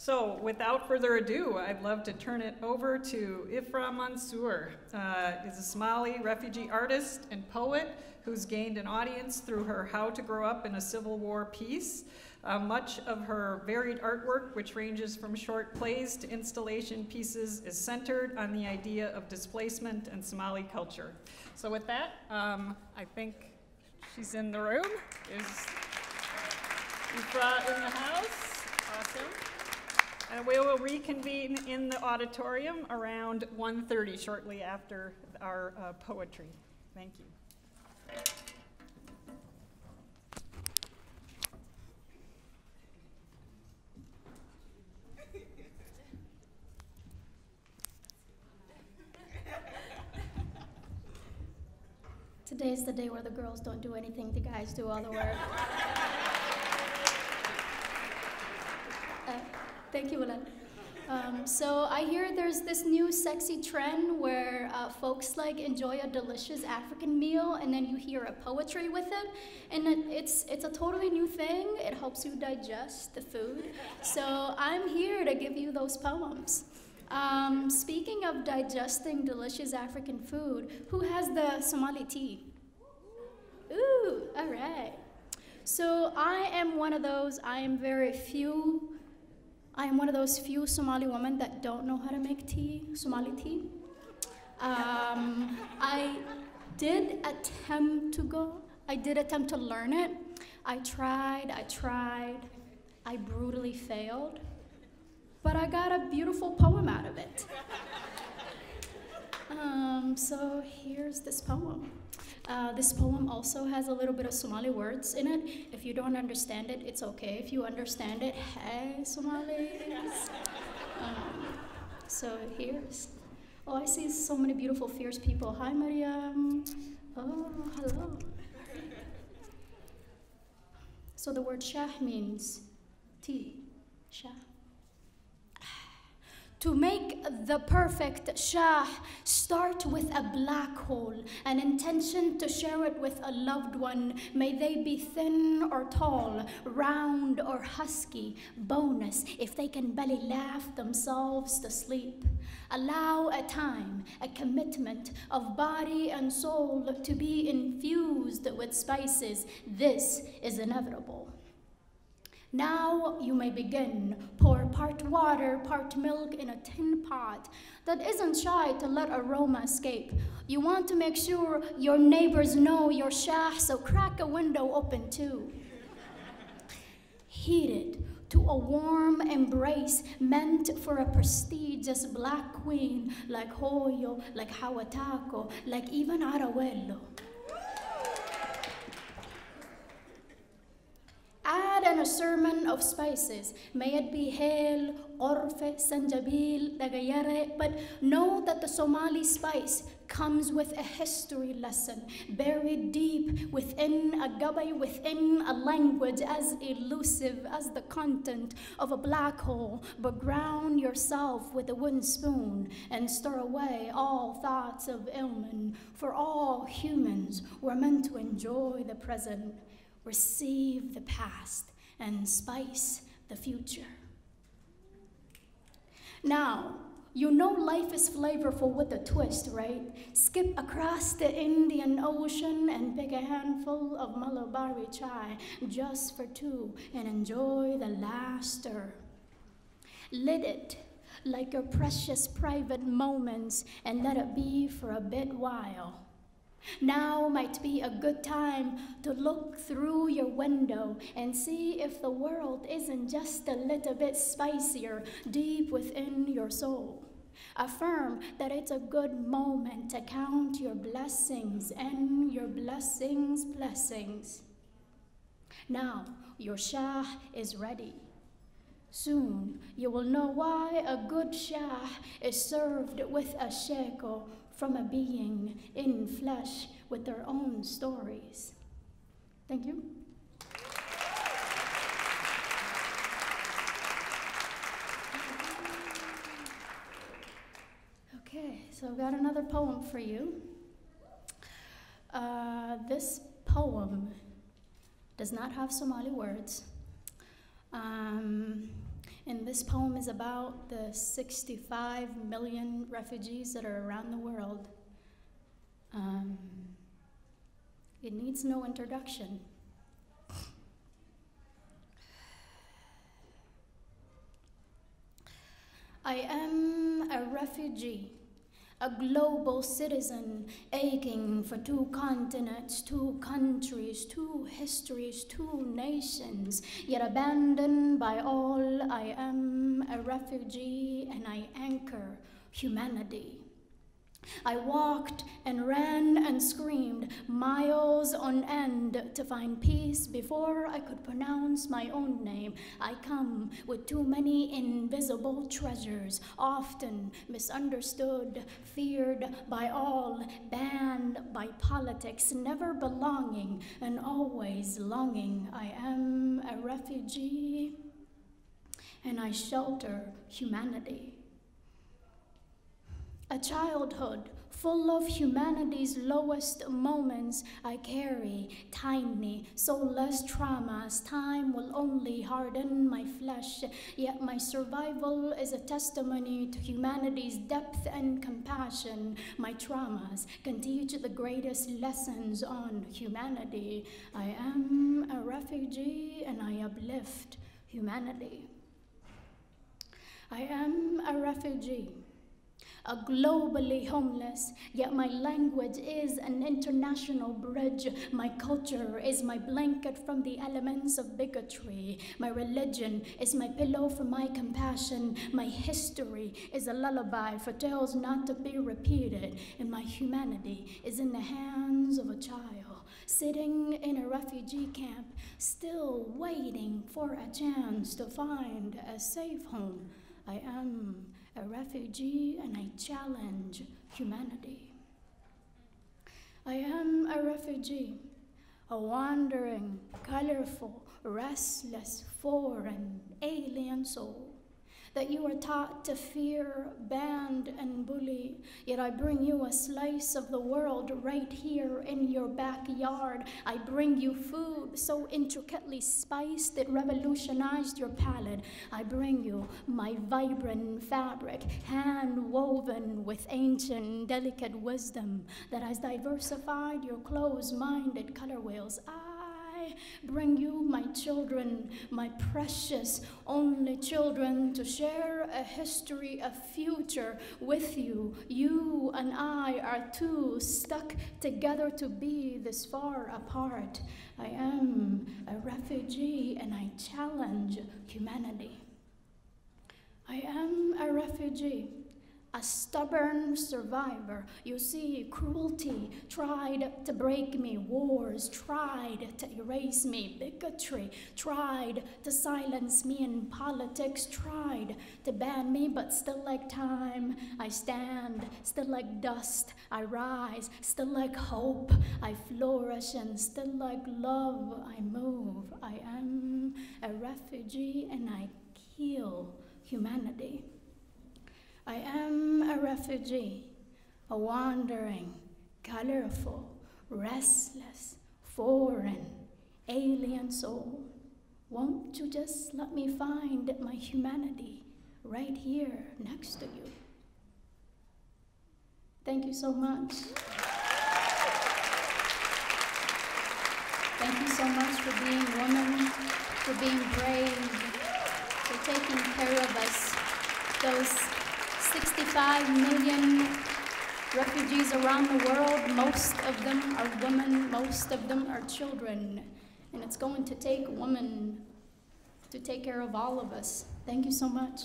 So without further ado, I'd love to turn it over to Ifrah Mansour. Is a Somali refugee artist and poet who's gained an audience through her How to Grow Up in a Civil War piece. Much of her varied artwork, which ranges from short plays to installation pieces, is centered on the idea of displacement and Somali culture. So with that, I think she's in the room. Is Ifrah in the house? Awesome. And we will reconvene in the auditorium around 1:30, shortly after our poetry. Thank you. Today's the day where the girls don't do anything, the guys do all the work. Thank you, Ulan. So I hear there's this new sexy trend where folks like enjoy a delicious African meal and then you hear a poetry with it. And it's a totally new thing. It helps you digest the food. So I'm here to give you those poems. Speaking of digesting delicious African food, who has the Somali tea? Ooh, all right. So I am one of those few Somali women that don't know how to make tea, Somali tea. I did attempt to learn it. I tried, I brutally failed, but I got a beautiful poem out of it. So here's this poem. This poem also has a little bit of Somali words in it. If you don't understand it, it's okay. If you understand it, hey, Somalis. So here's, I see so many beautiful, fierce people. Hi, Mariam. Oh, hello. So the word shah means tea, shah. To make the perfect shah, start with a black hole, an intention to share it with a loved one. May they be thin or tall, round or husky, bonus if they can belly laugh themselves to sleep. Allow a time, a commitment of body and soul to be infused with spices. This is inevitable. Now you may begin. Pour part water, part milk in a tin pot that isn't shy to let aroma escape. You want to make sure your neighbors know your shah, so crack a window open too. Heat it to a warm embrace meant for a prestigious black queen like Hoyo, like Hawatako, like even Arawello. Add in a sermon of spices. May it be hale, orfe, sanjabil, dagayare, but know that the Somali spice comes with a history lesson, buried deep within a gabay, within a language as elusive as the content of a black hole. But ground yourself with a wooden spoon and stir away all thoughts of illness, for all humans were meant to enjoy the present, receive the past, and spice the future. Now, you know life is flavorful with a twist, right? Skip across the Indian Ocean and pick a handful of Malabari chai just for two and enjoy the last stir. Lit it like your precious private moments and let it be for a bit while. Now might be a good time to look through your window and see if the world isn't just a little bit spicier deep within your soul. Affirm that it's a good moment to count your blessings and your blessings' blessings. Now your shah is ready. Soon you will know why a good shah is served with a shekel from a being in flesh with their own stories. Thank you. Okay, so I've got another poem for you. This poem does not have Somali words. And this poem is about the 65 million refugees that are around the world. It needs no introduction. I am a refugee, a global citizen aching for 2 continents, 2 countries, 2 histories, 2 nations, yet abandoned by all. I am a refugee and I anchor humanity. I walked and ran and screamed miles on end to find peace before I could pronounce my own name. I come with too many invisible treasures, often misunderstood, feared by all, banned by politics, never belonging and always longing. I am a refugee and I shelter humanity. A childhood full of humanity's lowest moments I carry, tiny, soulless traumas. Time will only harden my flesh, yet my survival is a testimony to humanity's depth and compassion. My traumas can teach the greatest lessons on humanity. I am a refugee and I uplift humanity. I am a refugee, a globally homeless, yet my language is an international bridge. My culture is my blanket from the elements of bigotry. My religion is my pillow for my compassion. My history is a lullaby for tales not to be repeated. And my humanity is in the hands of a child, sitting in a refugee camp, still waiting for a chance to find a safe home. I am a refugee and I challenge humanity. I am a refugee, a wandering, colorful, restless, foreign, alien soul that you are taught to fear, banned, and bully. Yet I bring you a slice of the world right here in your backyard. I bring you food so intricately spiced it revolutionized your palate. I bring you my vibrant fabric, hand woven with ancient, delicate wisdom that has diversified your closed-minded color wheels. I bring you my children, my precious only children, to share a history, a future with you. You and I are two stuck together to be this far apart. I am a refugee and I challenge humanity. I am a refugee, a stubborn survivor. You see, cruelty tried to break me, wars tried to erase me, bigotry tried to silence me, and politics tried to ban me, but still like time, I stand, still like dust, I rise, still like hope, I flourish, and still like love, I move. I am a refugee and I heal humanity. I am a refugee, a wandering, colorful, restless, foreign, alien soul. Won't you just let me find my humanity right here next to you? Thank you so much. Thank you so much for being women, for being brave, for taking care of us, those 65 million refugees around the world. Most of them are women, most of them are children. And it's going to take a woman to take care of all of us. Thank you so much.